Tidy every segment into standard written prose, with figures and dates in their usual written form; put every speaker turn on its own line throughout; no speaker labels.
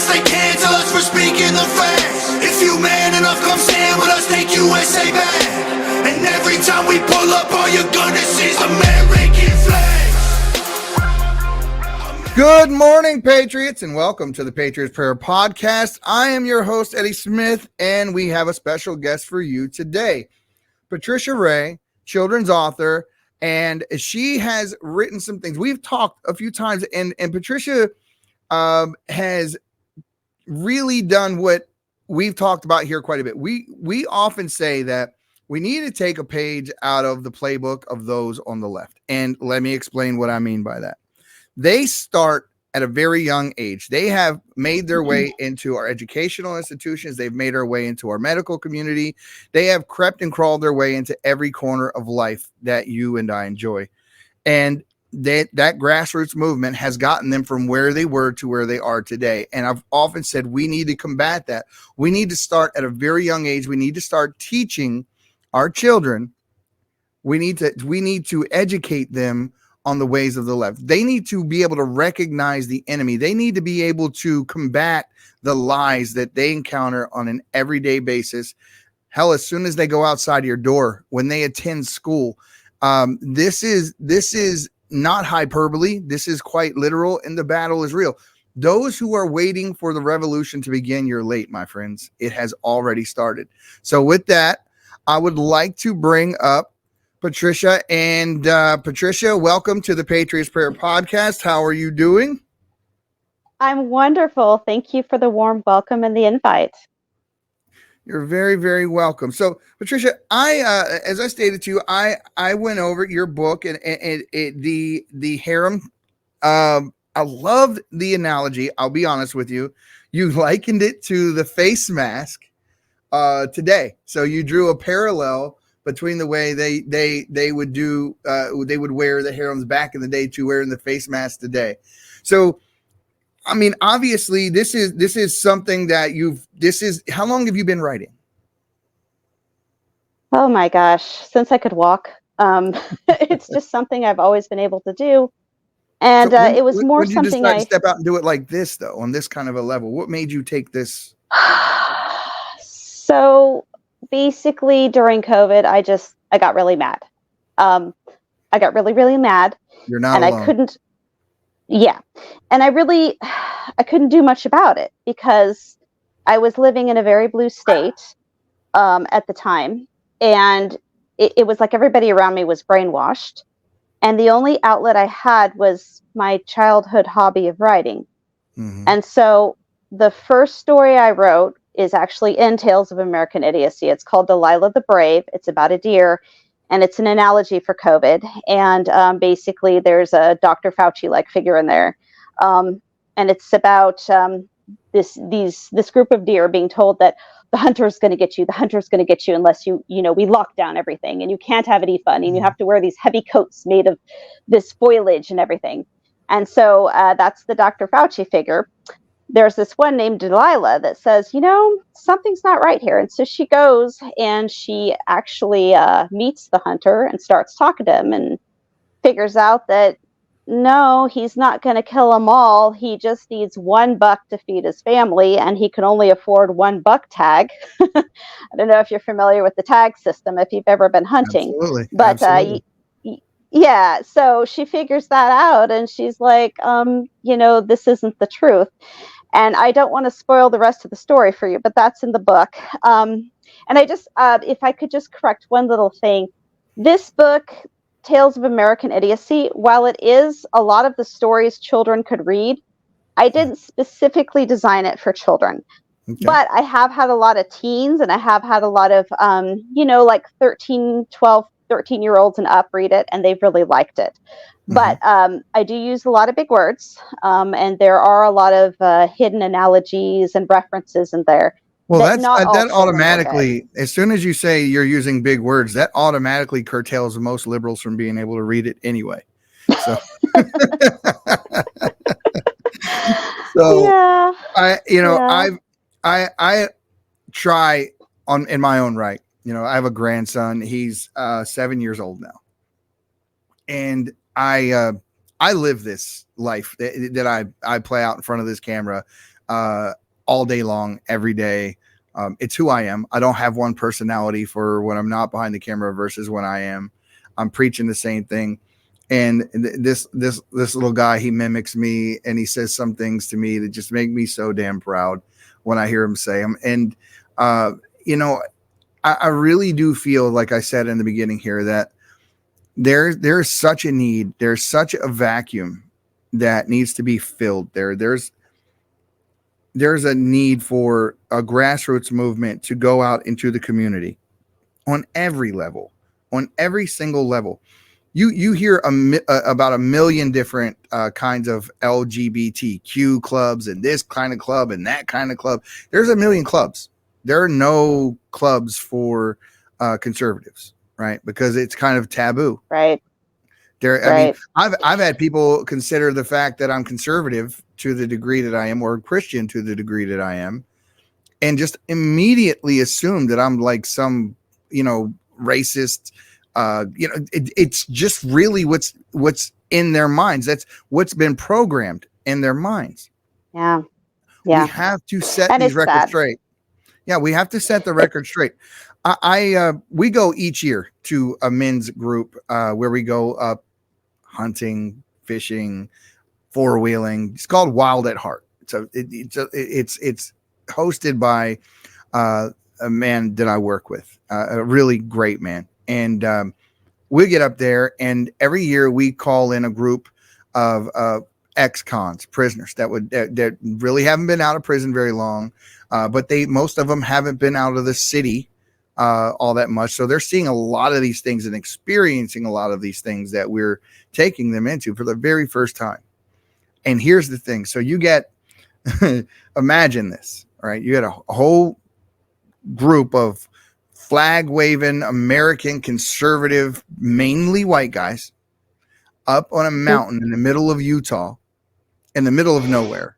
us, they cancel us for speaking the facts. If you man enough, come stand with us, take USA back. And every time we pull up, all you're gonna see is American flags.
Good morning, Patriots, and welcome to the Patriots Prayer Podcast. I am your host, Eddie Smith, and we have a special guest for you today. Patricia Ray, children's author, and she has written some things. We've talked a few times, and Patricia has really done what we've talked about here quite a bit. We often say that we need to take a page out of the playbook of those on the left. And let me explain what I mean by that. They start at a very young age. They have made their way into our educational institutions. They've made their way into our medical community. They have crept and crawled their way into every corner of life that you and I enjoy. And that grassroots movement has gotten them from where they were to where they are today. And I've often said we need to combat that. We need to start at a very young age. We need to start teaching our children. We need to educate them on the ways of the left. They need to be able to recognize the enemy. They need to be able to combat the lies that they encounter on an everyday basis. Hell, as soon as they go outside your door, when they attend school, this is not hyperbole. This is quite literal, and the battle is real. Those who are waiting for the revolution to begin, you're late, my friends. It has already started. So with that, I would like to bring up Patricia. And Patricia, welcome to the Patriots Prayer Podcast. How are you doing?
I'm wonderful. Thank you for the warm welcome and the invite.
You're very, very welcome. So, Patricia, as I stated to you, I went over your book and the harem. I loved the analogy. I'll be honest with you. You likened it to the face mask today. So you drew a parallel between the way they would do they would wear the harems back in the day to wearing the face mask today. So, I mean, obviously, this is something that how long have you been writing?
Oh my gosh, since I could walk. It's just something I've always been able to do. And
So
it was more
when
something
you decide to step out and do it like this, though, on this kind of a level. What made you take this?
So basically during COVID, I got really mad. I got really, really mad.
You're not
and
alone.
I couldn't. Yeah. And I couldn't do much about it because I was living in a very blue state at the time. And it was like everybody around me was brainwashed. And the only outlet I had was my childhood hobby of writing. Mm-hmm. And so the first story I wrote is actually in Tales of American Idiocy. It's called Delilah the Brave. It's about a deer. And it's an analogy for COVID. And basically, there's a Dr. Fauci-like figure in there. And it's about this group of deer being told that the hunter's going to get you. The hunter's going to get you unless we lock down everything. And you can't have any fun. And you have to wear these heavy coats made of this foliage and everything. And so that's the Dr. Fauci figure. There's this one named Delilah that says, something's not right here. And so she goes and she actually meets the hunter and starts talking to him and figures out that, no, he's not going to kill them all. He just needs one buck to feed his family, and he can only afford one buck tag. I don't know if you're familiar with the tag system, if you've ever been hunting.
Absolutely.
But
Absolutely.
Yeah, so she figures that out, and she's like, this isn't the truth. And I don't want to spoil the rest of the story for you, but that's in the book. And I just, if I could just correct one little thing, this book, Tales of American Idiocy, while it is a lot of the stories children could read, I didn't specifically design it for children. Okay. But I have had a lot of teens, and I have had a lot of, like 13-year-olds and up read it, and they've really liked it. But I do use a lot of big words, and there are a lot of hidden analogies and references in there.
Well, that automatically, as soon as you say you're using big words, that automatically curtails most liberals from being able to read it anyway. So,
yeah.
I try in my own right. I have a grandson. He's 7 years old now, and I I live this life that I play out in front of this camera all day long, every day. It's who I am. I don't have one personality for when I'm not behind the camera versus when I am. I'm preaching the same thing. And this little guy, he mimics me, and he says some things to me that just make me so damn proud when I hear him say them. And you know, I really do feel, like I said in the beginning here, that there's such a need, there's such a vacuum that needs to be filled. There's a need for a grassroots movement to go out into the community on every level, on every single level. You hear about a million different kinds of LGBTQ clubs, and this kind of club and that kind of club. There's a million clubs. There are no clubs for conservatives, right? Because it's kind of taboo.
Right.
I mean, I've had people consider the fact that I'm conservative to the degree that I am, or Christian to the degree that I am, and just immediately assume that I'm like some, racist. It's just really what's in their minds. That's what's been programmed in their minds.
Yeah.
We have to set these records straight. Yeah, we have to set the record straight. We go each year to a men's group where we go hunting, fishing, four-wheeling. It's called Wild at Heart. So it's hosted by a man that I work with, a really great man. And we get up there, and every year we call in a group of ex-cons, prisoners that really haven't been out of prison very long, but most of them haven't been out of the city all that much. So they're seeing a lot of these things and experiencing a lot of these things that we're taking them into for the very first time. And here's the thing. So you get, imagine this, all right? You get a whole group of flag waving American conservative, mainly white guys up on a mountain in the middle of Utah, in the middle of nowhere.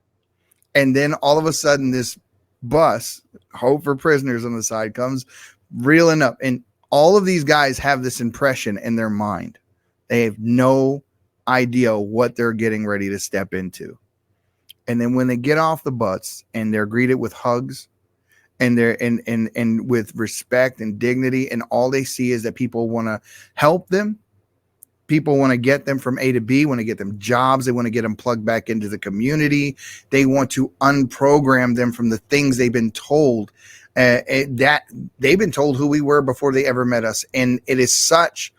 And then all of a sudden this bus, Hope for Prisoners on the side, comes reeling up. And all of these guys have this impression in their mind. They have no idea what they're getting ready to step into. And then when they get off the bus and they're greeted with hugs and they're and with respect and dignity, and all they see is that people want to help them. People want to get them from A to B, want to get them jobs. They want to get them plugged back into the community. They want to unprogram them from the things they've been told, that they've been told who we were before they ever met us. And it is such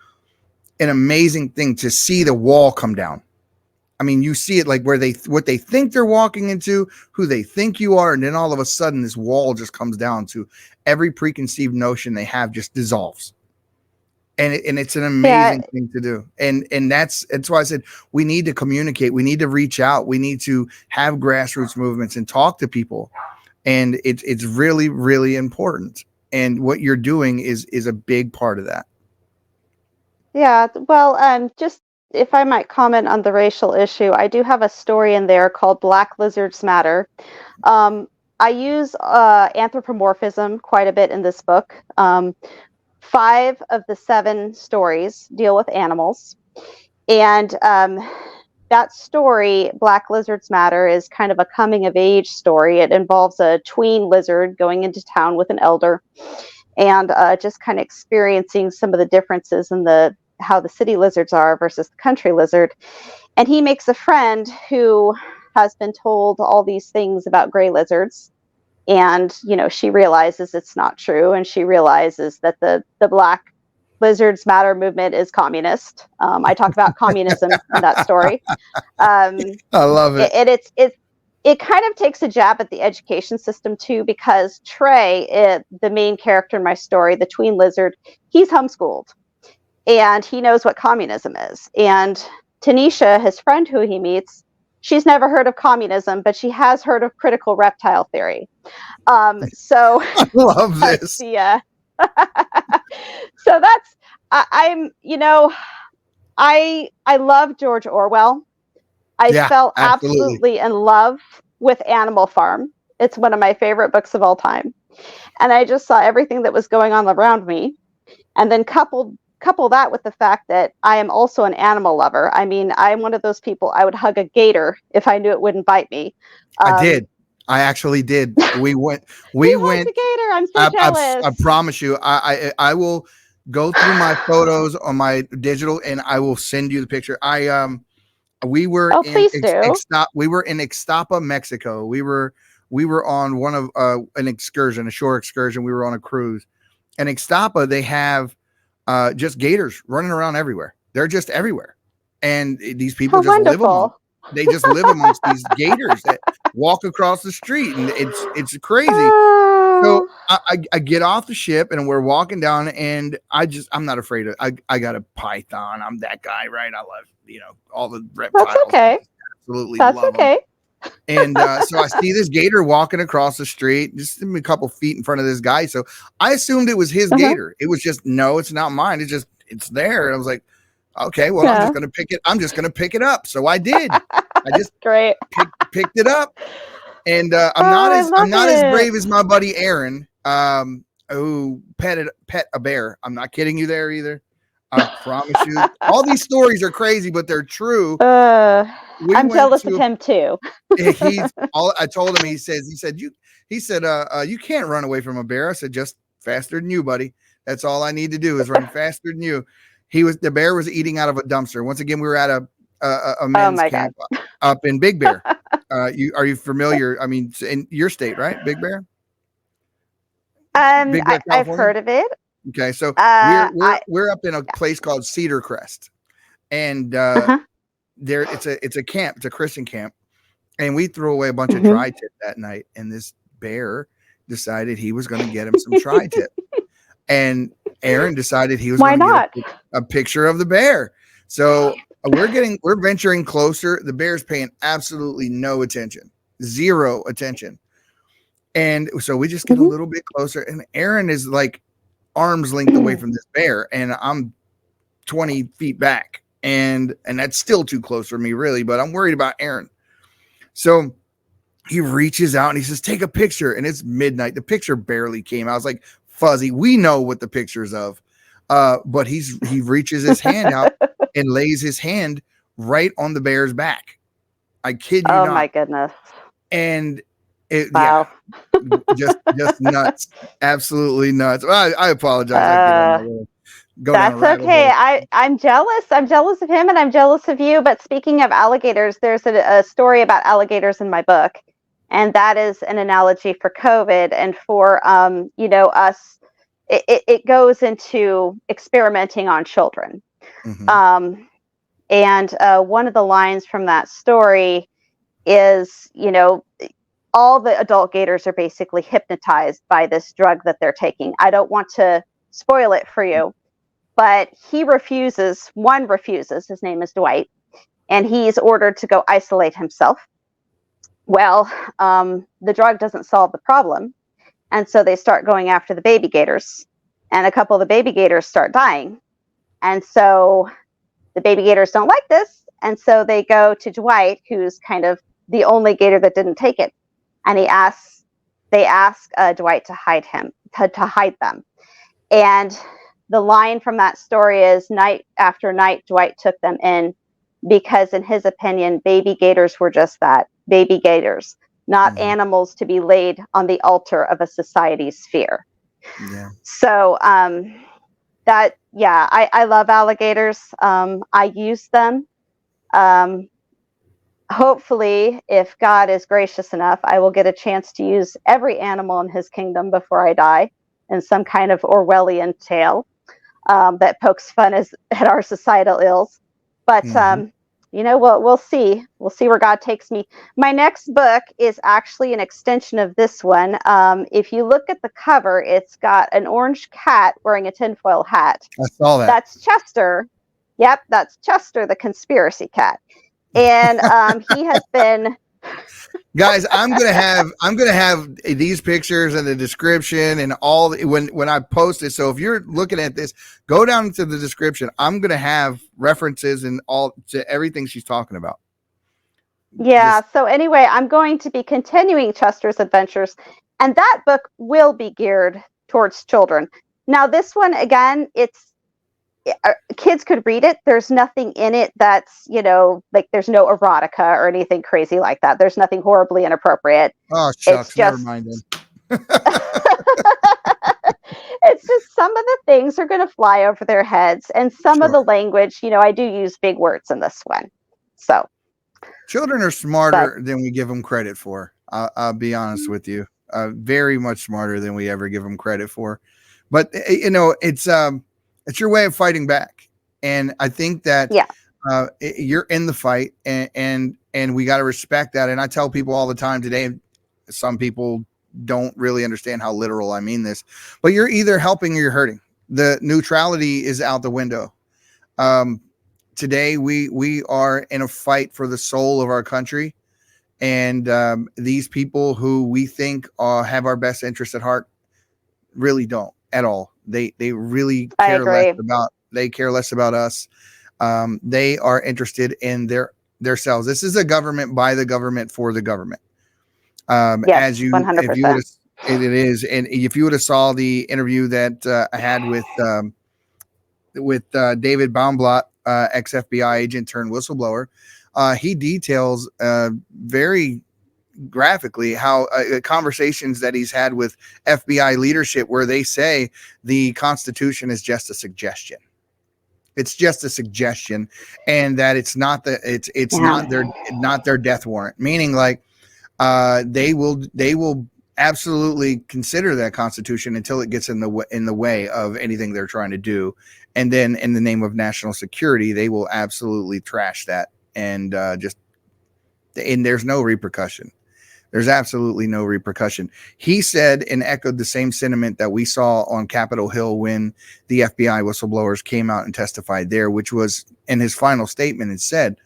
an amazing thing to see the wall come down. I mean, you see it like what they think they're walking into, who they think you are. And then all of a sudden this wall just comes down to every preconceived notion they have just dissolves. And it's an amazing thing to do. And that's why I said we need to communicate. We need to reach out. We need to have grassroots movements and talk to people. And it's really, really important. And what you're doing is a big part of that.
Yeah. Well, just if I might comment on the racial issue, I do have a story in there called Black Lizards Matter. I use anthropomorphism quite a bit in this book. 5 of the 7 stories deal with animals. And that story, Black Lizards Matter, is kind of a coming of age story. It involves a tween lizard going into town with an elder and just kind of experiencing some of the differences in how the city lizards are versus the country lizard. And he makes a friend who has been told all these things about gray lizards. And, she realizes it's not true. And she realizes that the Black Lizards Matter movement is communist. I talk about communism in that story.
I love it.
And it kind of takes a jab at the education system, too, because Trey, the main character in my story, the tween lizard, he's homeschooled. And he knows what communism is. And Tanisha, his friend who he meets, she's never heard of communism, but she has heard of critical reptile theory. So
I love this.
Yeah. So that's, I love George Orwell. I fell absolutely in love with Animal Farm. It's one of my favorite books of all time. And I just saw everything that was going on around me. And then coupled couple that with the fact that I am also an animal lover. I mean, I'm one of those people, I would hug a gator if I knew it wouldn't bite me.
I did. I actually did. We went.
You hugged a gator. I'm so jealous.
I promise you. I will go through my photos on my digital, and I will send you the picture. We were in
please do.
We were in Ixtapa, Mexico. We were on one of an excursion, a shore excursion. We were on a cruise. And Ixtapa, they have just gators running around everywhere. They're just everywhere. And these people just live among. They just live amongst these gators that walk across the street, and it's crazy. So I get off the ship, and we're walking down, and I'm not afraid of. I got a python. I'm that guy, right? I love all the reptiles.
That's okay.
Absolutely,
that's
love
okay.
Them. And so I see this gator walking across the street, just a couple feet in front of this guy. So I assumed it was his gator. It was just, no, it's not mine. It's there. And I was like, okay, well, I'm just going to pick it. I'm just going to pick it up. So I did. I just picked it up. And I'm not as brave as my buddy Aaron, who pet a bear. I'm not kidding you there either. I promise you. All these stories are crazy, but they're true.
I'm jealous of him too.
I told him, he said, you can't run away from a bear. I said, just faster than you, buddy. That's all I need to do is run faster than you. The bear was eating out of a dumpster. Once again, we were at a men's camp up in Big Bear. Are you familiar? I mean, in your state, right? Big Bear?
Big Bear, I've heard of it.
Okay, so we're up in a place called Cedar Crest, and there it's a camp, it's a Christian camp, and we threw away a bunch of tri-tip that night, and this bear decided he was going to get him some tri-tip, and Aaron decided he was going to get a picture of the bear. So we're venturing closer. The bear's paying absolutely no attention, zero attention, and so we just get a little bit closer, and Aaron is like arm's length away from this bear, and I'm 20 feet back, and that's still too close for me, really, but I'm worried about Aaron. So he reaches out and he says, take a picture, and it's midnight. The picture barely came out. I was like, fuzzy, we know what the picture's of, but he reaches his hand out and lays his hand right on the bear's back. I kid you not. Oh my
goodness.
And wow. just nuts, absolutely nuts. I apologize.
That's okay. I'm jealous. I'm jealous of him, and I'm jealous of you. But speaking of alligators, there's a story about alligators in my book, and that is an analogy for COVID and for us. It goes into experimenting on children, and one of the lines from that story is, all the adult gators are basically hypnotized by this drug that they're taking. I don't want to spoil it for you, but one refuses, his name is Dwight, and he's ordered to go isolate himself. Well, the drug doesn't solve the problem, and so they start going after the baby gators, and a couple of the baby gators start dying. And so the baby gators don't like this, and so they go to Dwight, who's kind of the only gator that didn't take it. And they ask Dwight to hide them. And the line from that story is, night after night, Dwight took them in because, in his opinion, baby gators were just that, baby gators, not animals to be laid on the altar of a society's fear. Yeah. So I love alligators. I use them. Hopefully, if God is gracious enough, I will get a chance to use every animal in his kingdom before I die in some kind of Orwellian tale that pokes fun at our societal ills. But, we'll see. We'll see where God takes me. My next book is actually an extension of this one. If you look at the cover, it's got an orange cat wearing a tinfoil hat.
I saw that.
That's Chester. Yep, that's Chester, the conspiracy cat. And he has been.
Guys, I'm gonna have these pictures and the description and all when I post it. So if you're looking at this, go down to the description. I'm gonna have references and all to everything she's talking about.
Yeah. So anyway, I'm going to be continuing Chester's adventures, and that book will be geared towards children. Now, this one again, kids could read it. There's nothing in it that's, like there's no erotica or anything crazy like that. There's nothing horribly inappropriate.
Oh,
It's
shucks. Never
just
mind then.
it's just some of the things are going to fly over their heads, and some of
Sure.
the language, I do use big words in this one. So
Children are smarter than we give them credit for. I'll be honest with you. Very much smarter than we ever give them credit for. But it's your way of fighting back, and I think that
yeah,
you're in the fight, and we got to respect that. And I tell people all the time today. Some people don't really understand how literal I mean this, but you're either helping or you're hurting. The neutrality is out the window. Today we are in a fight for the soul of our country, and these people who we think have our best interest at heart really don't at all. They really care less about us. They are interested in their selves. This is a government by the government for the government.
yes,
As you
100%.
if you would it is, and if you would have saw the interview that I had with David Baumblatt, ex FBI agent turned whistleblower, he details very graphically how conversations that he's had with FBI leadership, where they say the Constitution is just a suggestion. It's just a suggestion, and that it's not not their death warrant. Meaning, like, they will absolutely consider that Constitution until it gets in the way of anything they're trying to do, and then in the name of national security, they will absolutely trash that, and there's no repercussion. There's absolutely no repercussion. He said and echoed the same sentiment that we saw on Capitol Hill when the FBI whistleblowers came out and testified there, which was in his final statement. It said,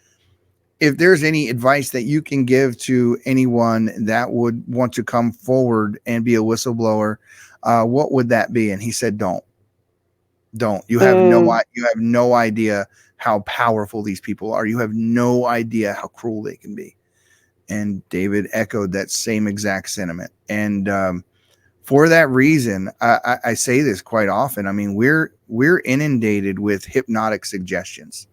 if there's any advice that you can give to anyone that would want to come forward and be a whistleblower, what would that be? And he said, don't. You have no idea how powerful these people are. You have no idea how cruel they can be. And David echoed that same exact sentiment. And for that reason, I say this quite often. I mean, we're inundated with hypnotic suggestions.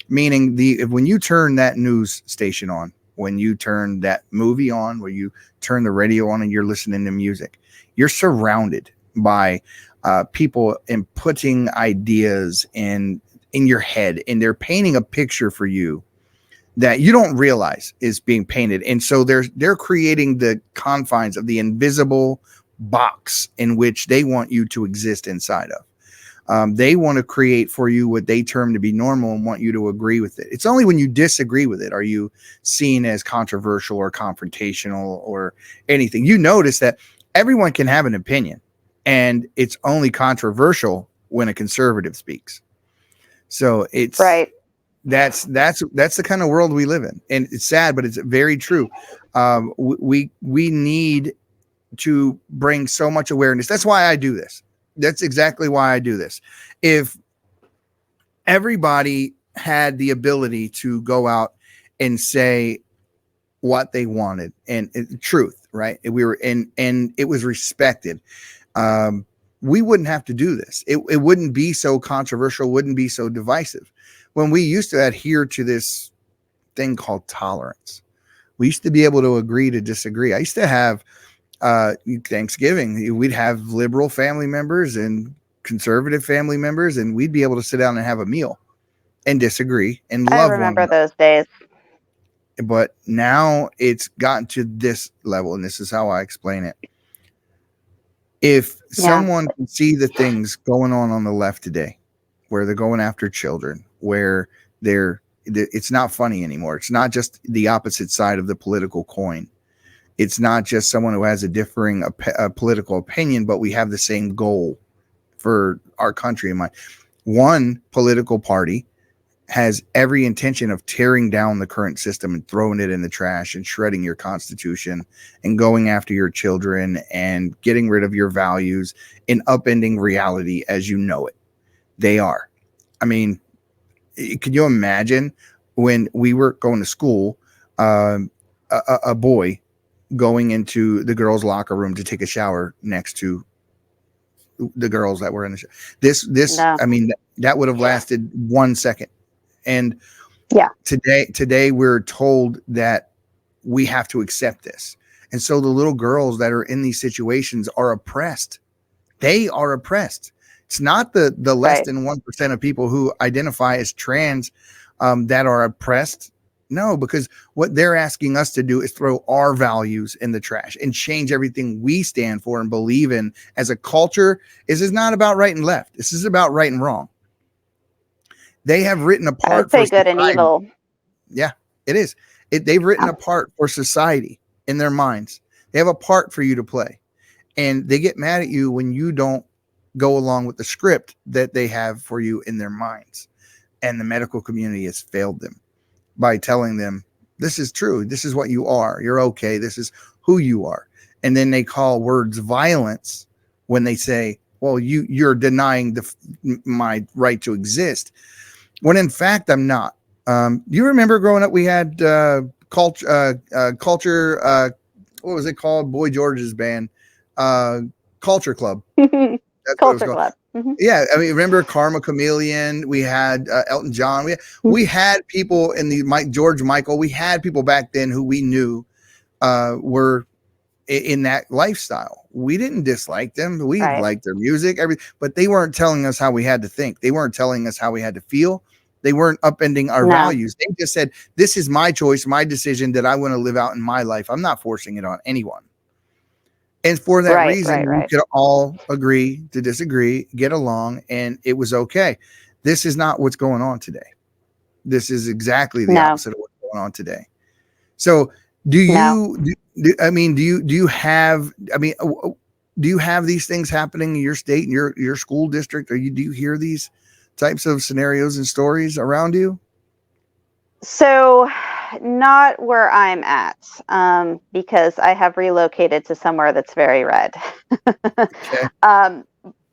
Meaning when you turn that news station on, when you turn that movie on, where you turn the radio on and you're listening to music, you're surrounded by people inputting ideas in your head, and they're painting a picture for you that you don't realize is being painted. And so they're creating the confines of the invisible box in which they want you to exist inside of. They want to create for you what they term to be normal and want you to agree with it. It's only when you disagree with it are you seen as controversial or confrontational or anything. You notice that everyone can have an opinion, and it's only controversial when a conservative speaks. So it's
right.
That's the kind of world we live in, and it's sad, but it's very true. We need to bring so much awareness. That's why I do this. That's exactly why I do this. If everybody had the ability to go out and say what they wanted and truth, right? And it was respected. We wouldn't have to do this. It wouldn't be so controversial, wouldn't be so divisive. When we used to adhere to this thing called tolerance, we used to be able to agree to disagree. I used to have Thanksgiving, we'd have liberal family members and conservative family members, and we'd be able to sit down and have a meal and disagree and love one another.
I remember those days.
But now it's gotten to this level, and this is how I explain it. If someone can see the things going on the left today, where they're going after children, where it's not funny anymore. It's not just the opposite side of the political coin. It's not just someone who has a differing political opinion, but we have the same goal for our country in mind. One political party has every intention of tearing down the current system and throwing it in the trash and shredding your Constitution and going after your children and getting rid of your values and upending reality as you know it. They are. I mean, can you imagine when we were going to school, a boy going into the girls' locker room to take a shower next to the girls that were in the show. This,
No.
I mean, that would have lasted 1 second. And
Yeah.
today we're told that we have to accept this. And so the little girls that are in these situations are oppressed. They are oppressed. It's not the less
Right.
than 1% of people who identify as trans that are oppressed. No, because what they're asking us to do is throw our values in the trash and change everything we stand for and believe in as a culture. This is not about right and left. This is about right and wrong. They have written a
I would
part
say
for
good and
society.
evil.
Yeah, it is. They've written a part for society in their minds. They have a part for you to play. And they get mad at you when you don't go along with the script that they have for you in their minds. And the medical community has failed them by telling them, this is true. This is what you are. You're okay. This is who you are. And then they call words violence when they say, well, you're denying my right to exist. When in fact, I'm not. You remember growing up, we had culture, what was it called? Boy George's band, Culture Club. That's what it was
Culture
called.
Club. Mm-hmm.
Yeah, I mean, remember Karma Chameleon? We had Elton John. We had people in the George Michael. We had people back then who we knew were in that lifestyle. We didn't dislike them. We liked their music, but they weren't telling us how we had to think. They weren't telling us how we had to feel. They weren't upending our values. They just said, this is my choice, my decision that I want to live out in my life. I'm not forcing it on anyone. And for that reason, we could all agree to disagree, get along, and it was okay. This is not what's going on today. This is exactly the opposite of what's going on today. So do you have these things happening in your state, in your school district? Do you hear these types of scenarios and stories around you?
So not where I'm at, because I have relocated to somewhere that's very red.
Okay.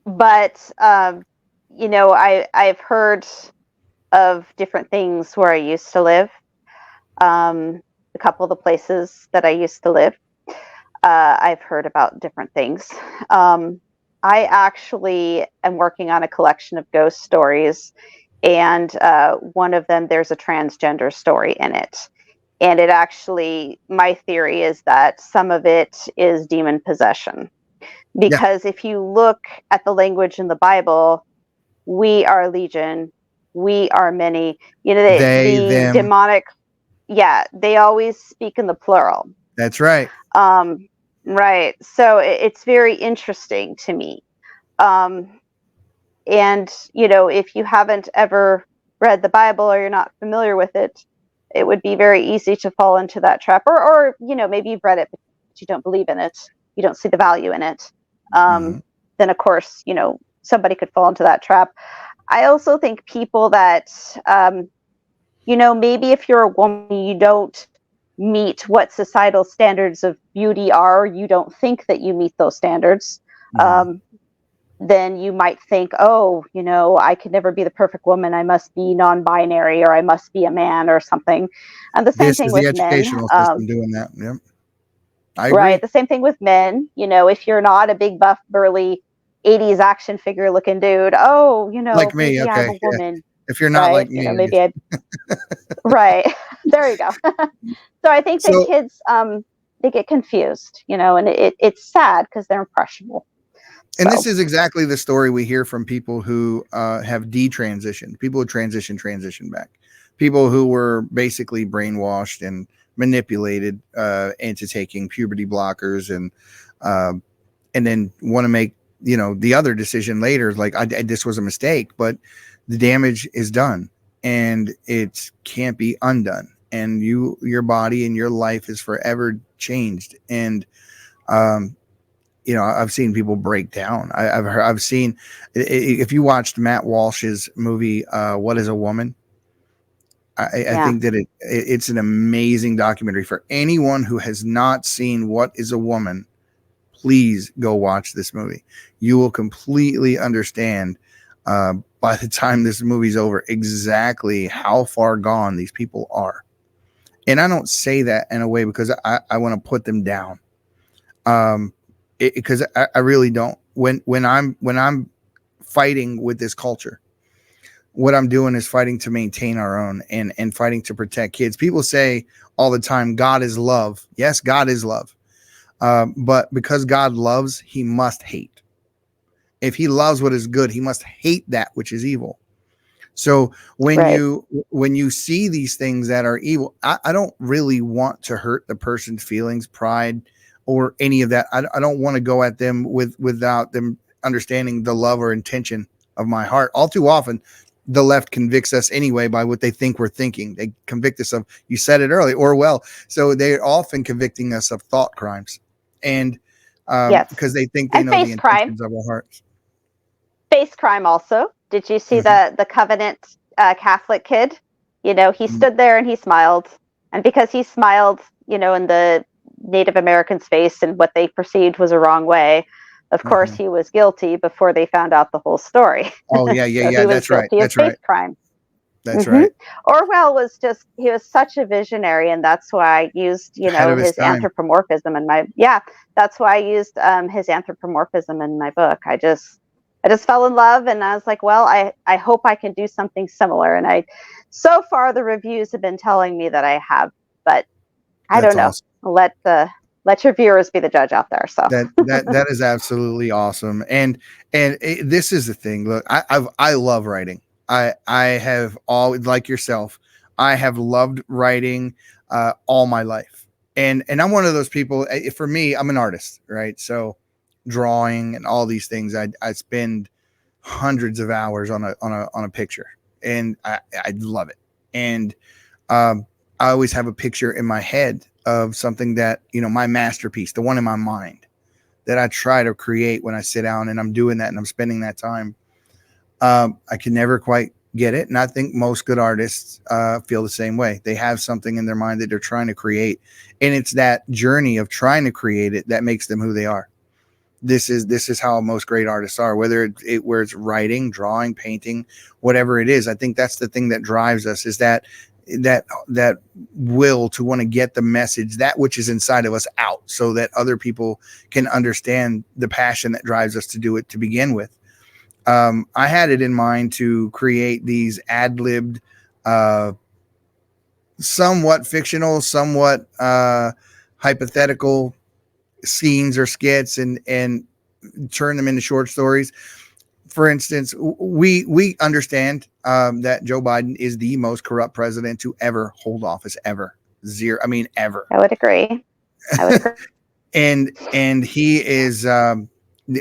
But I've heard of different things where I used to live. A couple of the places that I used to live, I've heard about different things. I actually am working on a collection of ghost stories, and one of them, there's a transgender story in it. And it actually, my theory is that some of it is demon possession. Because if you look at the language in the Bible, we are legion, we are many. The demonic, they always speak in the plural.
That's right.
Right. So it's very interesting to me. And, if you haven't ever read the Bible or you're not familiar with it, it would be very easy to fall into that trap. Or maybe you've read it, but you don't believe in it. You don't see the value in it. Then, of course, somebody could fall into that trap. I also think people that, maybe if you're a woman, you don't meet what societal standards of beauty are, you don't think that you meet those standards, then you might think, I could never be the perfect woman. I must be non-binary, or I must be a man or something. And the same thing with men. This is the
educational system doing that. Yep. I agree.
Right. The same thing with men. If you're not a big, buff, burly 80s action figure looking dude,
like me.
maybe
Okay.
I'm a woman.
If you're not like me,
maybe I. Right. There you go. So I think that kids, they get confused, and it's sad because they're impressionable.
And this is exactly the story we hear from people who have detransitioned, people who transition back, people who were basically brainwashed and manipulated into taking puberty blockers and then want to make, the other decision later, like this was a mistake, but the damage is done and it can't be undone. And your body and your life is forever changed. And, I've seen people break down. I've seen, if you watched Matt Walsh's movie, What is a Woman? I think that it's an amazing documentary for anyone who has not seen What is a Woman. Please go watch this movie. You will completely understand by the time this movie's over exactly how far gone these people are. And I don't say that in a way because I want to put them down. Because I really don't. when I'm fighting with this culture, what I'm doing is fighting to maintain our own and fighting to protect kids. People say all the time, God is love. Yes, God is love. But because God loves, he must hate. If he loves what is good, he must hate that which is evil. So when
Right.
you see these things that are evil, I don't really want to hurt the person's feelings, pride, or any of that. I don't want to go at them without them understanding the love or intention of my heart. All too often, the left convicts us anyway by what they think we're thinking. They convict us of, you said it earlier, Orwell. So they're often convicting us of thought crimes, and
Yes.
because they think they
And
know the
face crime.
intentions of our hearts.
Face crime also. Did you see
Mhm.
the Covenant Catholic kid? You know, he
Mm.
stood there and he smiled. And because he smiled, you know, in the Native American's face in what they perceived was a wrong way, of course
Mhm.
he was guilty before they found out the whole story.
Oh yeah, yeah,
So
yeah.
he was
That's right.
guilty of
That's
face
right.
crime.
That's
hmm
right.
Orwell was just, he was such a visionary. And that's why I used, you
Ahead
know,
of his
his
time.
anthropomorphism in my, yeah, that's why I used his anthropomorphism in my book. I just fell in love and I was like, well, I hope I can do something similar. And so far the reviews have been telling me that I have, but I
That's
don't know.
awesome.
Let your viewers be the judge out there. So
That is absolutely awesome. This is the thing. Look, I love writing. I have always, like yourself, I have loved writing all my life. And I'm one of those people. For me, I'm an artist, right? So drawing and all these things, I spend hundreds of hours on a picture, and I love it. And um, I always have a picture in my head of something that, my masterpiece, the one in my mind that I try to create when I sit down and I'm doing that and I'm spending that time. I can never quite get it. And I think most good artists feel the same way. They have something in their mind that they're trying to create. And it's that journey of trying to create it that makes them who they are. This is how most great artists are, whether where it's writing, drawing, painting, whatever it is. I think that's the thing that drives us, is that will to want to get the message, that which is inside of us, out, so that other people can understand the passion that drives us to do it to begin with. I had it in mind to create these ad-libbed, somewhat fictional, somewhat hypothetical scenes or skits, and turn them into short stories. For instance, we understand that Joe Biden is the most corrupt president to ever hold office, ever. Zero. I mean, ever.
I would agree. I would agree.
And he is.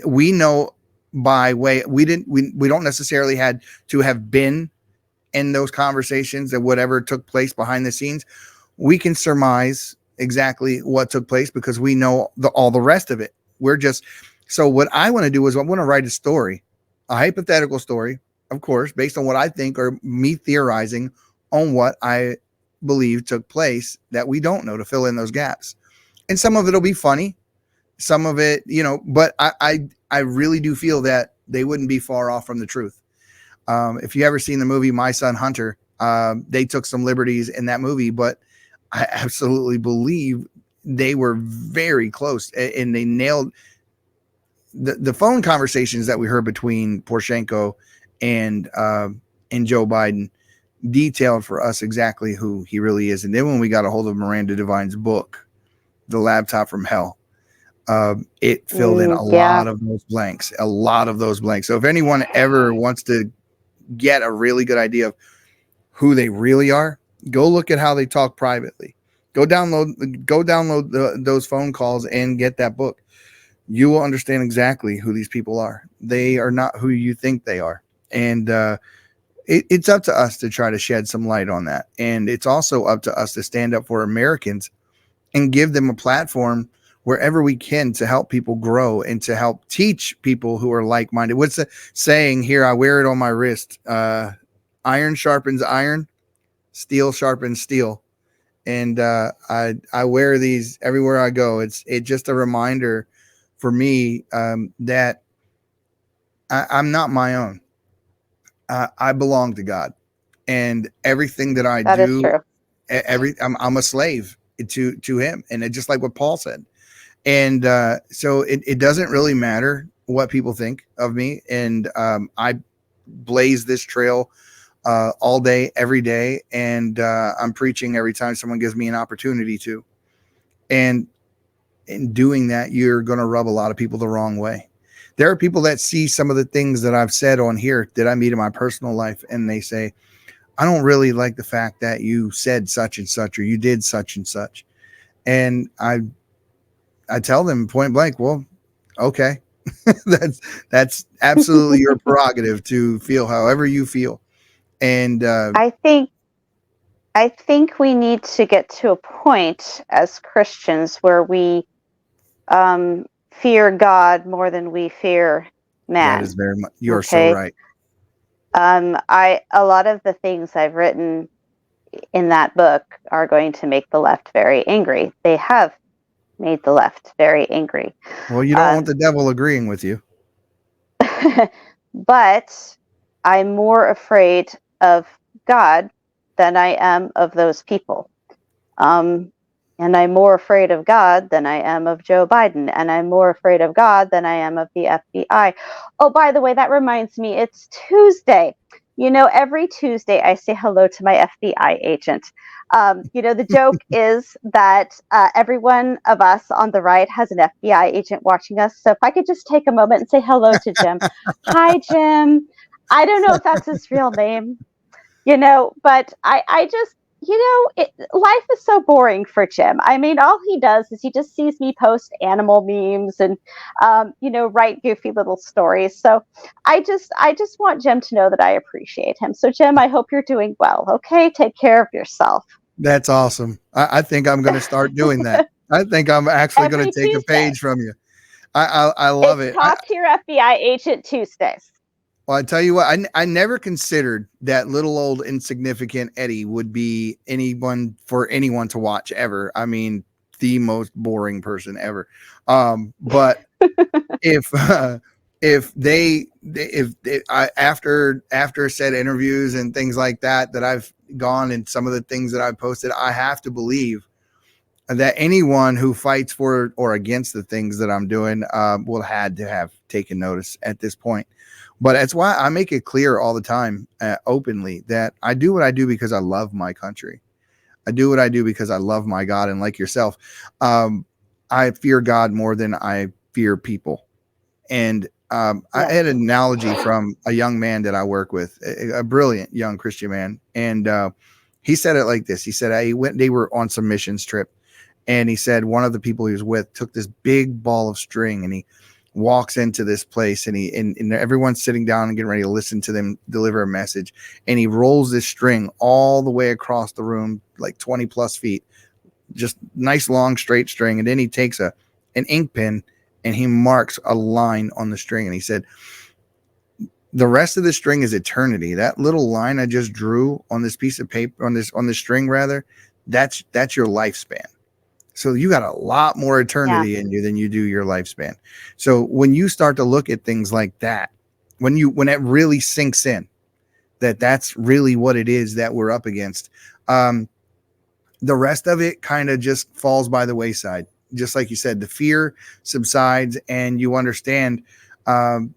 We know by way, we don't necessarily had to have been in those conversations and whatever took place behind the scenes. We can surmise exactly what took place because we know all the rest of it. We're just, so what I want to do is I want to write a story, a hypothetical story, of course, based on what I think, or me theorizing on what I believe took place that we don't know, to fill in those gaps. And some of it'll be funny, some of it, but I really do feel that they wouldn't be far off from the truth. If you ever seen the movie My Son Hunter, they took some liberties in that movie, but I absolutely believe they were very close, and they nailed the phone conversations that we heard between Poroshenko and Joe Biden. Detailed for us exactly who he really is. And then when we got a hold of Miranda Devine's book, The Laptop from Hell, it filled in a
Yeah.
lot of those blanks, So if anyone ever wants to get a really good idea of who they really are, go look at how they talk privately. Go download those phone calls and get that book. You will understand exactly who these people are. They are not who you think they are. And it's up to us to try to shed some light on that. And it's also up to us to stand up for Americans and give them a platform wherever we can to help people grow and to help teach people who are like-minded. What's the saying here? I wear it on my wrist. Iron sharpens iron, steel sharpens steel. And I wear these everywhere I go. It's just a reminder for me that I'm not my own. I belong to God, and everything that I
That is
do,
true.
I'm a slave to Him, and just like what Paul said. And so it doesn't really matter what people think of me. And I blaze this trail all day, every day. And I'm preaching every time someone gives me an opportunity to. And in doing that, you're going to rub a lot of people the wrong way. There are people that see some of the things that I've said on here that I meet in my personal life, and they say, I don't really like the fact that you said such and such, or you did such and such. And I tell them point blank, well, okay, that's absolutely your prerogative to feel however you feel. And
I think we need to get to a point as Christians where we fear God more than we fear man.
that is very much, you're so right.
A lot of the things I've written in that book are going to make the left very angry. They have made the left very angry.
Well, you don't want the devil agreeing with you.
But I'm more afraid of God than I am of those people. And I'm more afraid of God than I am of Joe Biden. And I'm more afraid of God than I am of the FBI. Oh, by the way, that reminds me, it's Tuesday. You know, every Tuesday I say hello to my FBI agent. You know, the joke is that every one of us on the right has an FBI agent watching us. So if I could just take a moment and say hello to Jim. Hi, Jim. I don't know if that's his real name, you know, but I just, you know, life is so boring for Jim. I mean, all he does is he just sees me post animal memes and, you know, write goofy little stories. So I just want Jim to know that I appreciate him. So Jim, I hope you're doing well. Okay. Take care of yourself.
That's awesome. I think I'm going to start doing that. I think I'm actually going to take
Tuesday.
a page from you. I love it.
Talk to your FBI agent Tuesdays.
Well, I tell you what, I never considered that little old insignificant Eddie would be anyone for anyone to watch ever. I mean, the most boring person ever. But if after said interviews and things like that I've gone and some of the things that I've posted, I have to believe that anyone who fights for or against the things that I'm doing will had to have taken notice at this point. But that's why I make it clear all the time, openly, that I do what I do because I love my country. I do what I do because I love my God. And like yourself, I fear God more than I fear people. And I had an analogy from a young man that I work with, a brilliant young Christian man. And he said it like this. He said, they were on some missions trip. And he said one of the people he was with took this big ball of string and he walks into this place and everyone's sitting down and getting ready to listen to them deliver a message. And he rolls this string all the way across the room, like 20 plus feet, just nice, long, straight string. And then he takes an ink pen and he marks a line on the string. And he said, the rest of the string is eternity. That little line I just drew on this piece of paper, on this string rather, that's your lifespan. So you got a lot more eternity in you than you do your lifespan. So when you start to look at things like that, when it really sinks in that that's really what it is that we're up against, the rest of it kind of just falls by the wayside. Just like you said, the fear subsides and you understand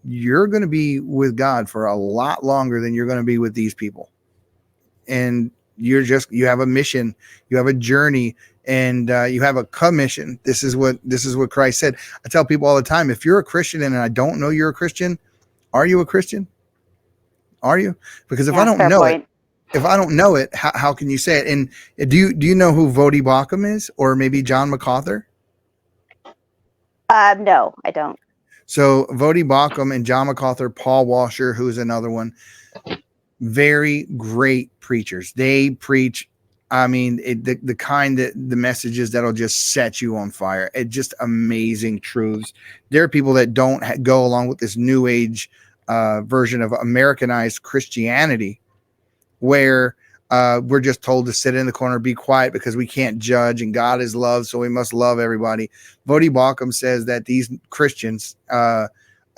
you're going to be with God for a lot longer than you're going to be with these people. And you have a mission, you have a journey, and you have a commission. This is what Christ said. I tell people all the time, if you're a Christian and I don't know you're a Christian, are you a Christian? Are you? Because if I don't know it, how can you say it? And do you know who Vodi Bakum is, or maybe John MacArthur?
No, I don't. So
Vodi Bakum and John MacArthur, Paul Washer, who's another one, very great preachers. They preach, I mean, the kind that the messages that'll just set you on fire. It's just amazing truths. There are people that don't go along with this new age version of Americanized Christianity, where we're just told to sit in the corner, be quiet because we can't judge, and God is love, so we must love everybody. Vodi Bakum says that these Christians,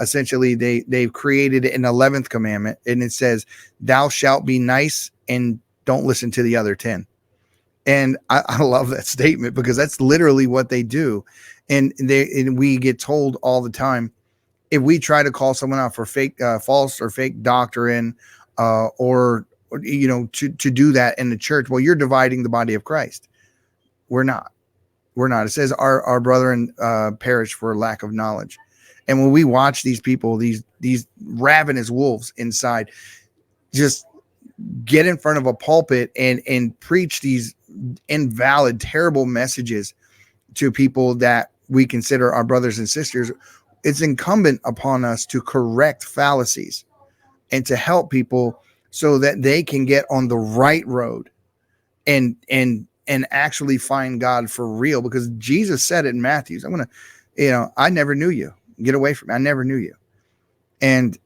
essentially, they've created an 11th commandment, and it says, "Thou shalt be nice and don't listen to the other 10." And I love that statement because that's literally what they do. And we get told all the time, if we try to call someone out for fake, false or fake doctrine, or to do that in the church, well, you're dividing the body of Christ. We're not. It says our brethren perish for lack of knowledge. And when we watch these people, these ravenous wolves inside, just get in front of a pulpit and preach these invalid, terrible messages to people that we consider our brothers and sisters, it's incumbent upon us to correct fallacies and to help people so that they can get on the right road and actually find God for real. Because Jesus said it in Matthew, I never knew you. Get away from me. I never knew you. And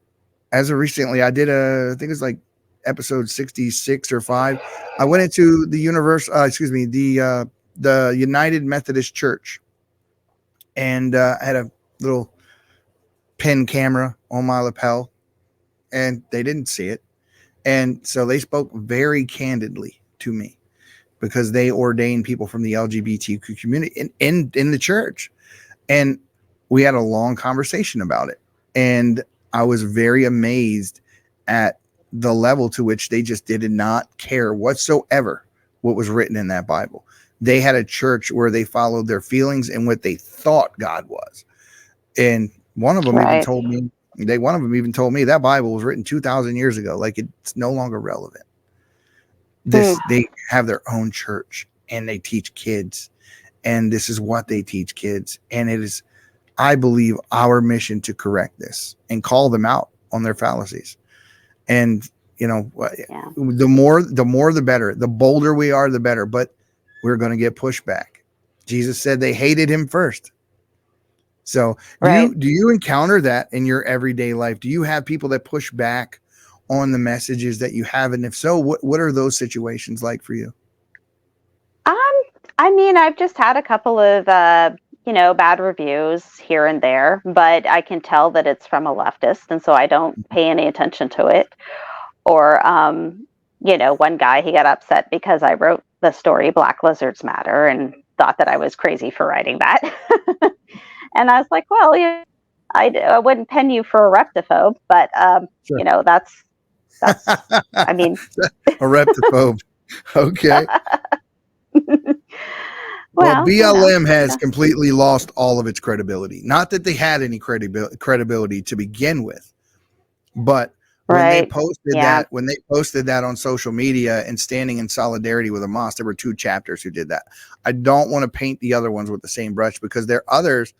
as of recently, I did I think it's like episode 66 or 5. I went into the the United Methodist Church, and I had a little pin camera on my lapel, and they didn't see it. And so they spoke very candidly to me because they ordained people from the LGBTQ community in the church. And we had a long conversation about it. And I was very amazed at the level to which they just did not care whatsoever what was written in that Bible. They had a church where they followed their feelings and what they thought God was. And one of them even told me that Bible was written 2,000 years ago. Like, it's no longer relevant. They have their own church and they teach kids, and this is what they teach kids. And it is, I believe, our mission to correct this and call them out on their fallacies. And, the more, the better. The bolder we are, the better. But we're going to get pushback. Jesus said they hated him first. So do you encounter that in your everyday life? Do you have people that push back on the messages that you have? And if so, what are those situations like for you?
I mean, I've just had a couple of, bad reviews here and there, but I can tell that it's from a leftist. And so I don't pay any attention to it. Or, one guy, he got upset because I wrote the story Black Lizards Matter and thought that I was crazy for writing that. And I was like, well, I wouldn't pen you for a reptophobe, but,
Sure.
that's, I mean.
A reptophobe. Okay. Well, BLM has completely lost all of its credibility. Not that they had any credibility to begin with, but when they posted that on social media and standing in solidarity with Hamas, there were 2 chapters who did that. I don't want to paint the other ones with the same brush because there are others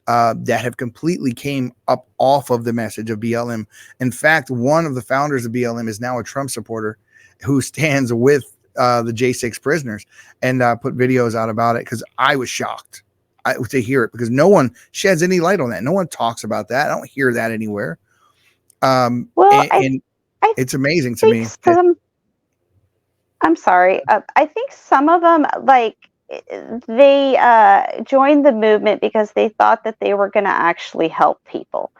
that have completely came up off of the message of BLM. In fact, one of the founders of BLM is now a Trump supporter who stands with the J6 prisoners, and put videos out about it because I was shocked to hear it because no one sheds any light on that. No one talks about that. I don't hear that anywhere. It's amazing to me.
I'm sorry. I think some of them, they joined the movement because they thought that they were going to actually help people.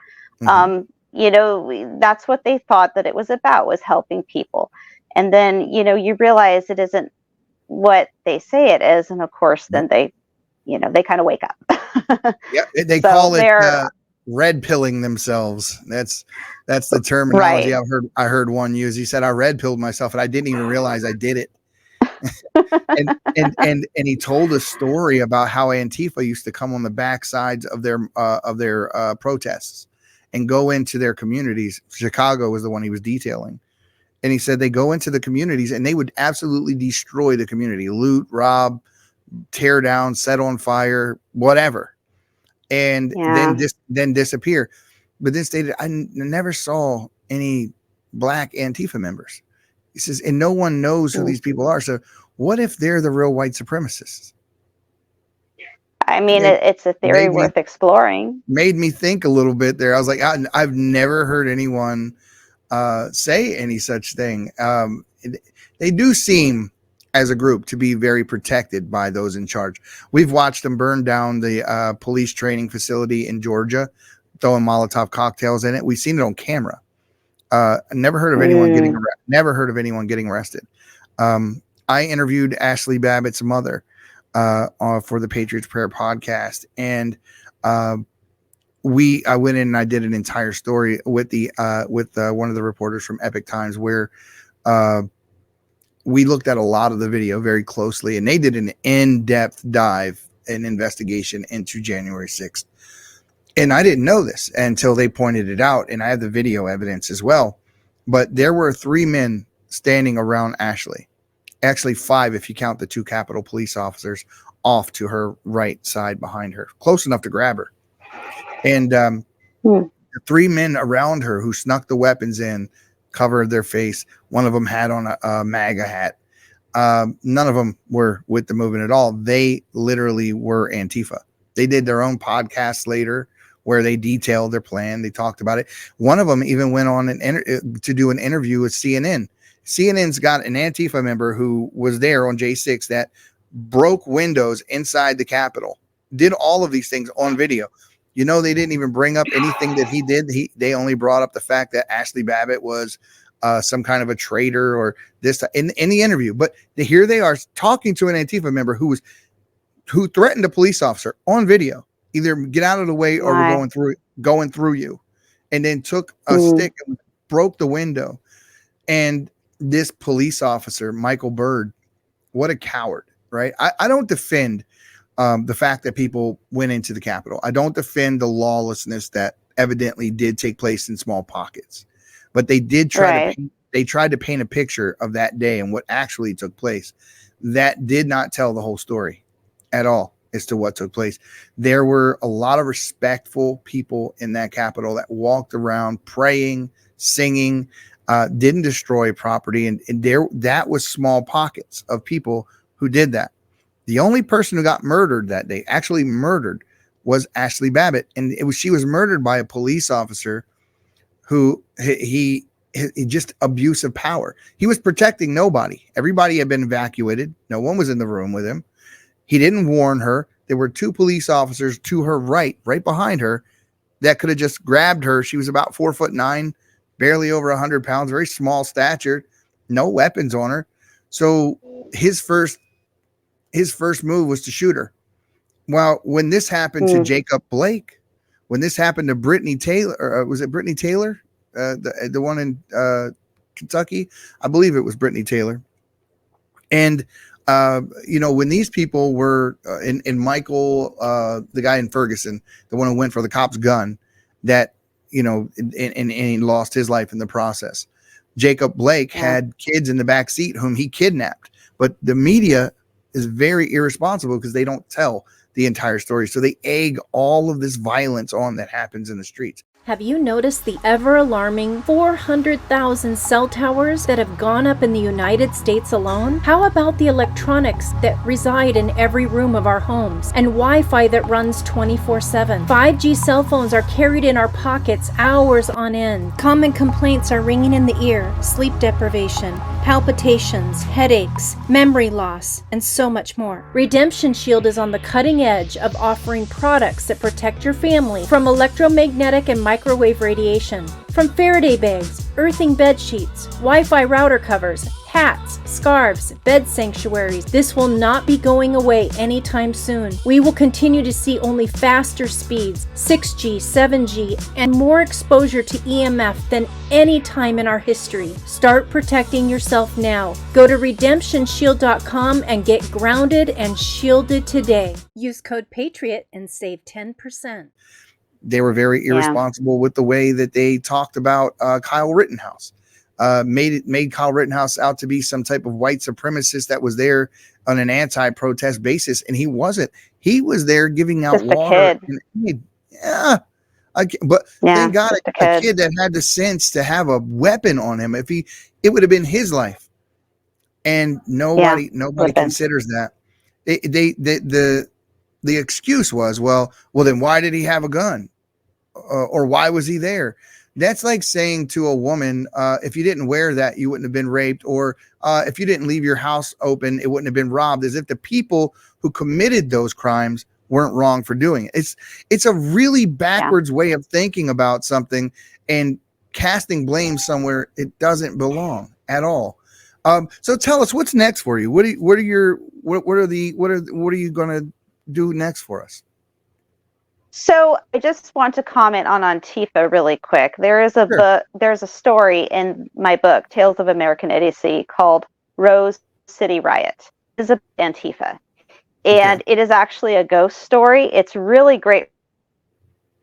Mm-hmm. That's what they thought that it was about, was helping people. And then, you realize it isn't what they say it is. And of course, then they kind of wake up.
Yeah, they call it red pilling themselves. That's the terminology I heard one use. He said, I red pilled myself and I didn't even realize I did it. and he told a story about how Antifa used to come on the backsides of their protests and go into their communities. Chicago was the one he was detailing. And he said they go into the communities and they would absolutely destroy the community, loot, rob, tear down, set on fire, whatever, and then disappear. But then stated, I never saw any Black Antifa members. He says, and no one knows who these people are. So what if they're the real white supremacists?
I mean, it's a theory worth exploring.
Made me think a little bit there. I was like, I've never heard anyone say any such thing. They do seem as a group to be very protected by those in charge. We've watched them burn down the police training facility in Georgia, throwing Molotov cocktails in it. We've seen it on camera. Never heard of anyone getting arrested. I interviewed Ashley Babbitt's mother for the Patriots Prayer Podcast, and I went in and I did an entire story with one of the reporters from Epic Times, where we looked at a lot of the video very closely, and they did an in-depth dive and investigation into January 6th. And I didn't know this until they pointed it out, and I have the video evidence as well. But there were 3 men standing around Ashley. Actually 5 if you count the 2 Capitol police officers off to her right side behind her, close enough to grab her. And the 3 men around her who snuck the weapons in, covered their face. One of them had on a MAGA hat. None of them were with the movement at all. They literally were Antifa. They did their own podcast later where they detailed their plan. They talked about it. One of them even went on to do an interview with CNN. CNN's got an Antifa member who was there on J6 that broke windows inside the Capitol, did all of these things on video. You know, they didn't even bring up anything that he did. They only brought up the fact that Ashley Babbitt was some kind of a traitor or this in the interview. But here they are talking to an Antifa member who threatened a police officer on video, either get out of the way or we're going through you, and then took a stick and broke the window. And this police officer, Michael Byrd, what a coward, right? I don't defend the fact that people went into the Capitol. I don't defend the lawlessness that evidently did take place in small pockets, but they did tried to paint a picture of that day and what actually took place. That did not tell the whole story at all as to what took place. There were a lot of respectful people in that Capitol that walked around praying, singing, didn't destroy property. And that was small pockets of people who did that. The only person who got murdered that day, actually murdered, was Ashley Babbitt. And she was murdered by a police officer who he just abuse of power. He was protecting nobody. Everybody had been evacuated. No one was in the room with him. He didn't warn her. There were 2 police officers to her right behind her, that could have just grabbed her. She was about 4'9", barely over 100 pounds, very small stature, no weapons on her. So his first move was to shoot her. Well, when this happened to Jacob Blake, when this happened to Brittany Taylor, was it Brittany Taylor? The one in Kentucky? I believe it was Brittany Taylor. And, when these people were in Michael, the guy in Ferguson, the one who went for the cop's gun, that, and he lost his life in the process. Jacob Blake had kids in the back seat whom he kidnapped, but the media is very irresponsible because they don't tell the entire story. So they egg all of this violence on that happens in the streets.
Have you noticed the ever-alarming 400,000 cell towers that have gone up in the United States alone? How about the electronics that reside in every room of our homes and Wi-Fi that runs 24/7? 5G cell phones are carried in our pockets hours on end. Common complaints are ringing in the ear: sleep deprivation, palpitations, headaches, memory loss, and so much more. Redemption Shield is on the cutting edge of offering products that protect your family from electromagnetic and microwave radiation. From Faraday bags, earthing bed sheets, Wi-Fi router covers, hats, scarves, bed sanctuaries. This will not be going away anytime soon. We will continue to see only faster speeds, 6G, 7G, and more exposure to EMF than any time in our history. Start protecting yourself now. Go to redemptionshield.com and get grounded and shielded today. Use code PATRIOT and save 10%.
They were very irresponsible with the way that they talked about Kyle Rittenhouse. Made Kyle Rittenhouse out to be some type of white supremacist that was there on an anti-protest basis, and he wasn't. He was there giving out water. But thank God a kid that had the sense to have a weapon on him. It would have been his life, and nobody considers that. The excuse was, well, then why did he have a gun, or why was he there? That's like saying to a woman, if you didn't wear that, you wouldn't have been raped, or if you didn't leave your house open, it wouldn't have been robbed, as if the people who committed those crimes weren't wrong for doing it. It's a really backwards way of thinking about something and casting blame somewhere it doesn't belong at all. So tell us what's next for you. What are you going to do next for us?
So I just want to comment on Antifa really quick. There's a story in my book, Tales of American Idiocy, called Rose City Riot. It's about Antifa. And It is actually a ghost story. It's really great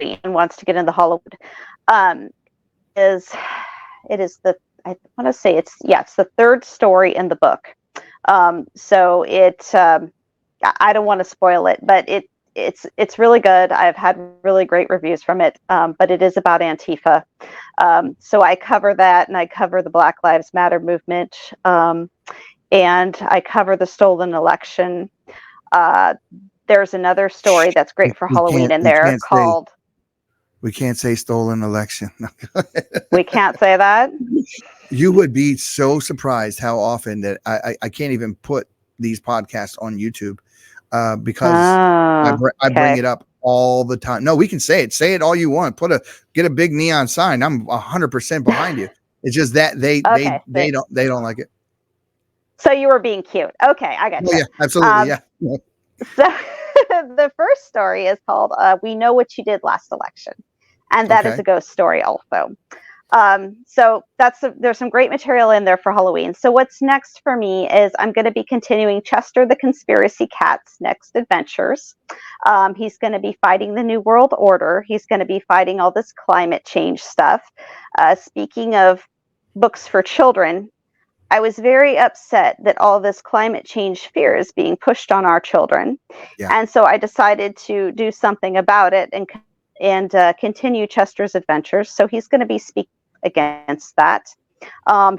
and wants to get into Hollywood. I want to say it's the third story in the book. I don't want to spoil it, but it's really good. I've had really great reviews from it, but it is about Antifa. So I cover that, and I cover the Black Lives Matter movement, and I cover the stolen election. There's another story that's great for Halloween in there called...
We can't say stolen election.
We can't say that?
You would be so surprised how often that I can't even put these podcasts on YouTube because I bring it up all the time. No, we can say it. Say it all you want. Get a big neon sign. I'm 100% behind you. It's just that they don't like it.
So you were being cute. Okay, I got you.
Oh, yeah, absolutely. Yeah.
So the first story is called "We Know What You Did Last Election," and that is a ghost story also. So there's some great material in there for Halloween. So what's next for me is I'm going to be continuing Chester the Conspiracy Cat's next adventures. He's going to be fighting the New World Order. He's going to be fighting all this climate change stuff. Speaking of books for children, I was very upset that all this climate change fear is being pushed on our children. Yeah. And so I decided to do something about it and continue Chester's adventures. So he's going to be speaking against that.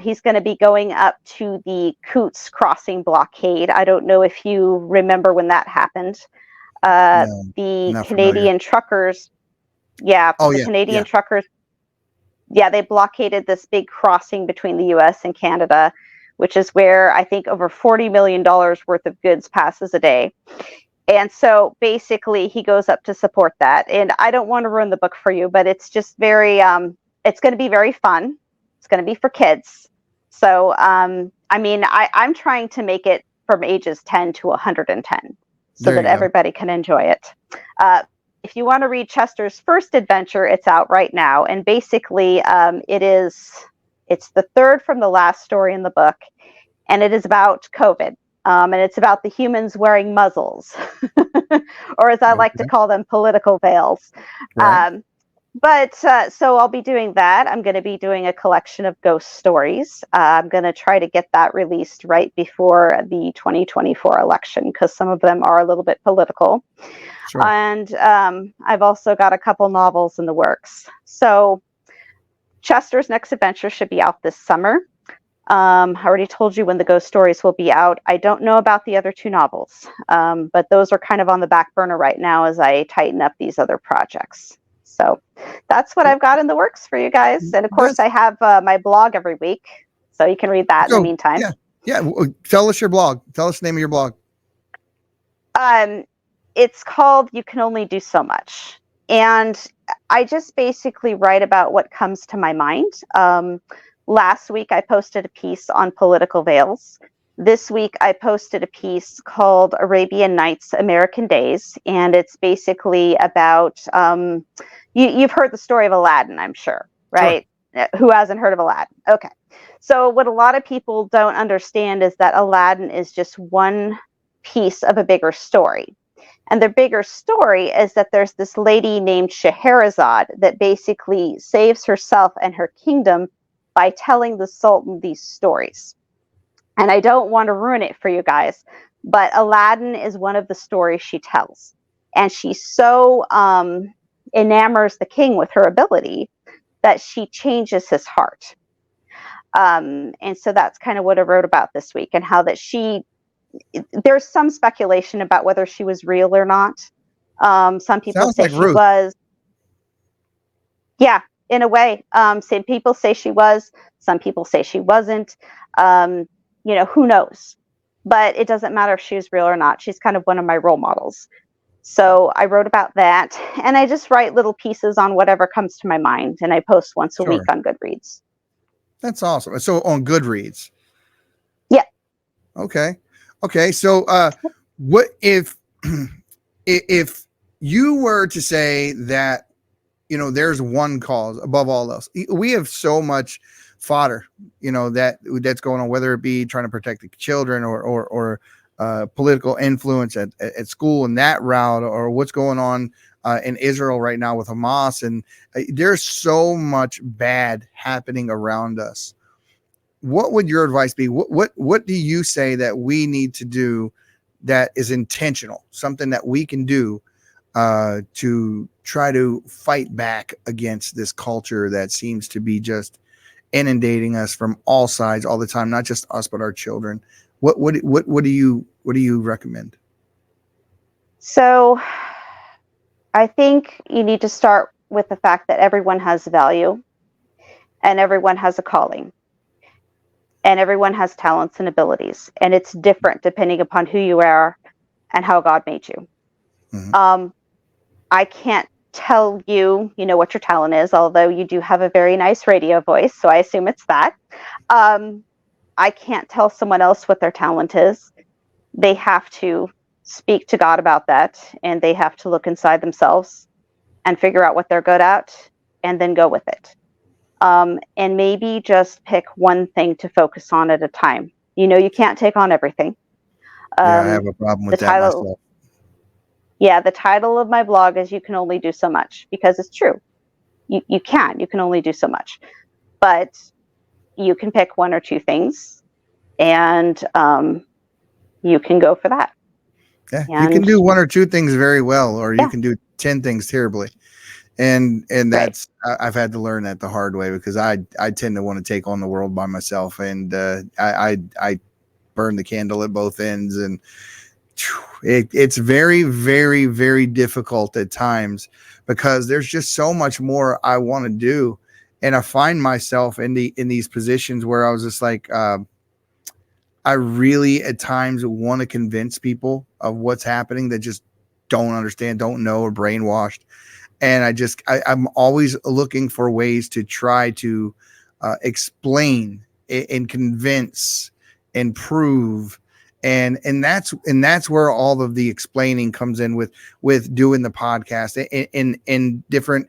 He's going to be going up to the Coots Crossing blockade. I don't know if you remember when that happened. The Canadian truckers. Yeah. Canadian truckers. Yeah, they blockaded this big crossing between the U.S. and Canada, which is where I think over $40 million worth of goods passes a day. And so basically he goes up to support that. And I don't want to ruin the book for you, but it's just very, it's going to be very fun. It's going to be for kids. So, I'm trying to make it from ages 10 to 110 so that everybody can enjoy it. If you want to read Chester's first adventure, it's out right now. And basically it's the third from the last story in the book. And it is about COVID. And it's about the humans wearing muzzles, or as I like to call them, political veils. Right. So I'll be doing that. I'm going to be doing a collection of ghost stories. I'm going to try to get that released right before the 2024 election, because some of them are a little bit political. Sure. And I've also got a couple novels in the works. So Chester's next adventure should be out this summer. I already told you when the ghost stories will be out. I don't know about the other two novels, but those are kind of on the back burner right now as I tighten up these other projects. So that's what I've got in the works for you guys. And of course, I have my blog every week, so you can read that in the meantime.
Yeah. Tell us your blog. Tell us the name of your blog.
It's called You Can Only Do So Much. And I just basically write about what comes to my mind. Last week, I posted a piece on political veils. This week, I posted a piece called Arabian Nights, American Days. And it's basically about, you've heard the story of Aladdin, I'm sure, right? Sure. Who hasn't heard of Aladdin? Okay. So what a lot of people don't understand is that Aladdin is just one piece of a bigger story. And the bigger story is that there's this lady named Scheherazade that basically saves herself and her kingdom by telling the Sultan these stories. And I don't want to ruin it for you guys, but Aladdin is one of the stories she tells. And she so enamors the king with her ability that she changes his heart. And so that's kind of what I wrote about this week, and how that there's some speculation about whether she was real or not. Some people say she was. Yeah, in a way. Some people say she was. Some people say she wasn't. Who knows? But it doesn't matter if she was real or not. She's kind of one of my role models. So I wrote about that. And I just write little pieces on whatever comes to my mind. And I post once a week on Goodreads.
That's awesome. So on Goodreads. Okay. Okay. So, what if you were to say that, there's one cause above all else? We have so much fodder, that's going on, whether it be trying to protect the children or political influence at school in that route, or what's going on in Israel right now with Hamas. And there's so much bad happening around us. What would your advice be? What do you say that we need to do that is intentional, something that we can do to try to fight back against this culture that seems to be just inundating us from all sides all the time, not just us but our children? What do you recommend?
So I think you need to start with the fact that everyone has value and everyone has a calling and everyone has talents and abilities, and it's different depending upon who you are and how God made you.
Mm-hmm.
I can't tell you, what your talent is, although you do have a very nice radio voice, so I assume it's that. I can't tell someone else what their talent is. They have to speak to God about that, and they have to look inside themselves and figure out what they're good at and then go with it. And maybe just pick one thing to focus on at a time. You can't take on everything.
Yeah, I have a problem with that myself.
Yeah, the title of my blog is "You Can Only Do So Much," because it's true. You can only do so much, but you can pick one or two things, and you can go for that.
Yeah, you can do one or two things very well, or you can do 10 things terribly. And that's right. I've had to learn that the hard way, because I tend to want to take on the world by myself, and I burn the candle at both ends, and it's very, very, very difficult at times, because there's just so much more I want to do, and I find myself in these positions where I was just like, I really at times want to convince people of what's happening that just don't understand, don't know, or brainwashed. And I'm always looking for ways to try to explain and convince and prove. And that's where all of the explaining comes in with doing the podcast in different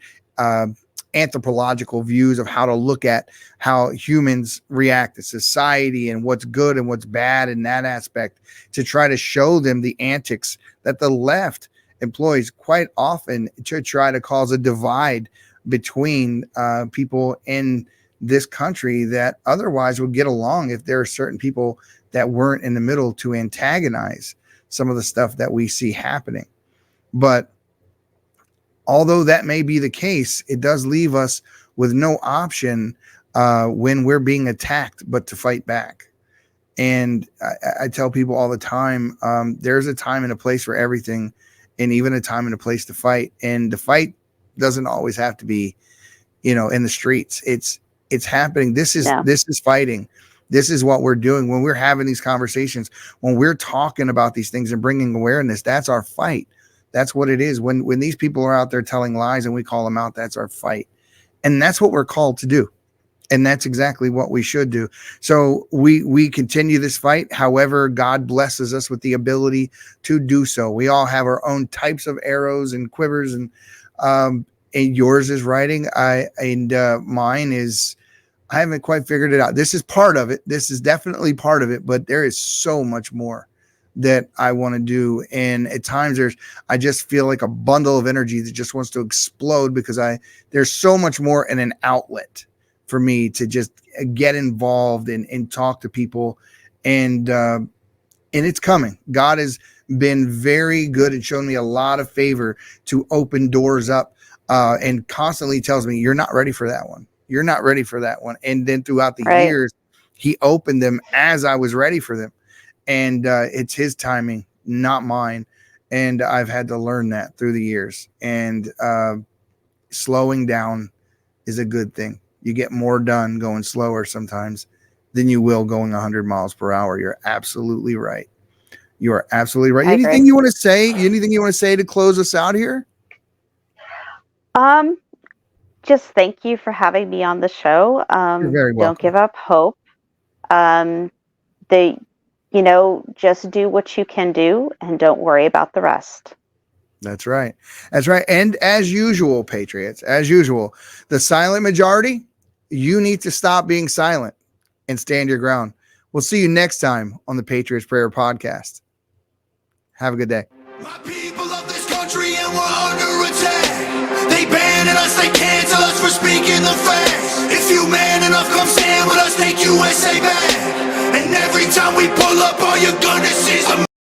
anthropological views of how to look at how humans react to society and what's good and what's bad in that aspect, to try to show them the antics that the left employs quite often to try to cause a divide between people in this country that otherwise would get along if there are certain people that weren't in the middle to antagonize some of the stuff that we see happening. But although that may be the case, it does leave us with no option when we're being attacked but to fight back. And I tell people all the time, there's a time and a place for everything, and even a time and a place to fight. And the fight doesn't always have to be, in the streets. It's happening. This is fighting. This is what we're doing when we're having these conversations, when we're talking about these things and bringing awareness. That's our fight. That's what it is. When these people are out there telling lies and we call them out, that's our fight. And that's what we're called to do. And that's exactly what we should do. So we continue this fight. However, God blesses us with the ability to do so. We all have our own types of arrows and quivers, and yours is writing. Mine is, I haven't quite figured it out. This is part of it. This is definitely part of it, but there is so much more that I want to do. And at times I just feel like a bundle of energy that just wants to explode, because there's so much more in an outlet for me to just get involved and talk to people. And it's coming. God has been very good and shown me a lot of favor to open doors up, and constantly tells me, you're not ready for that one. You're not ready for that one. And then throughout the years, he opened them as I was ready for them. And it's his timing, not mine. And I've had to learn that through the years. And slowing down is a good thing. You get more done going slower sometimes than you will going 100 miles per hour. You're absolutely right. You are absolutely right. Anything you want to say? Anything you want to say to close us out here?
Just thank you for having me on the show.
You're very welcome.
Don't give up hope. just do what you can do and don't worry about the rest.
That's right. That's right. And as usual, Patriots, as usual, the silent majority, you need to stop being silent and stand your ground. We'll see you next time on the Patriots Prayer Podcast. Have a good day.
My people of this country and we're under attack. They banning us, they cancel us for speaking the facts. If you man enough, come stand with us, take USA back. And every time we pull up, all you're gonna see is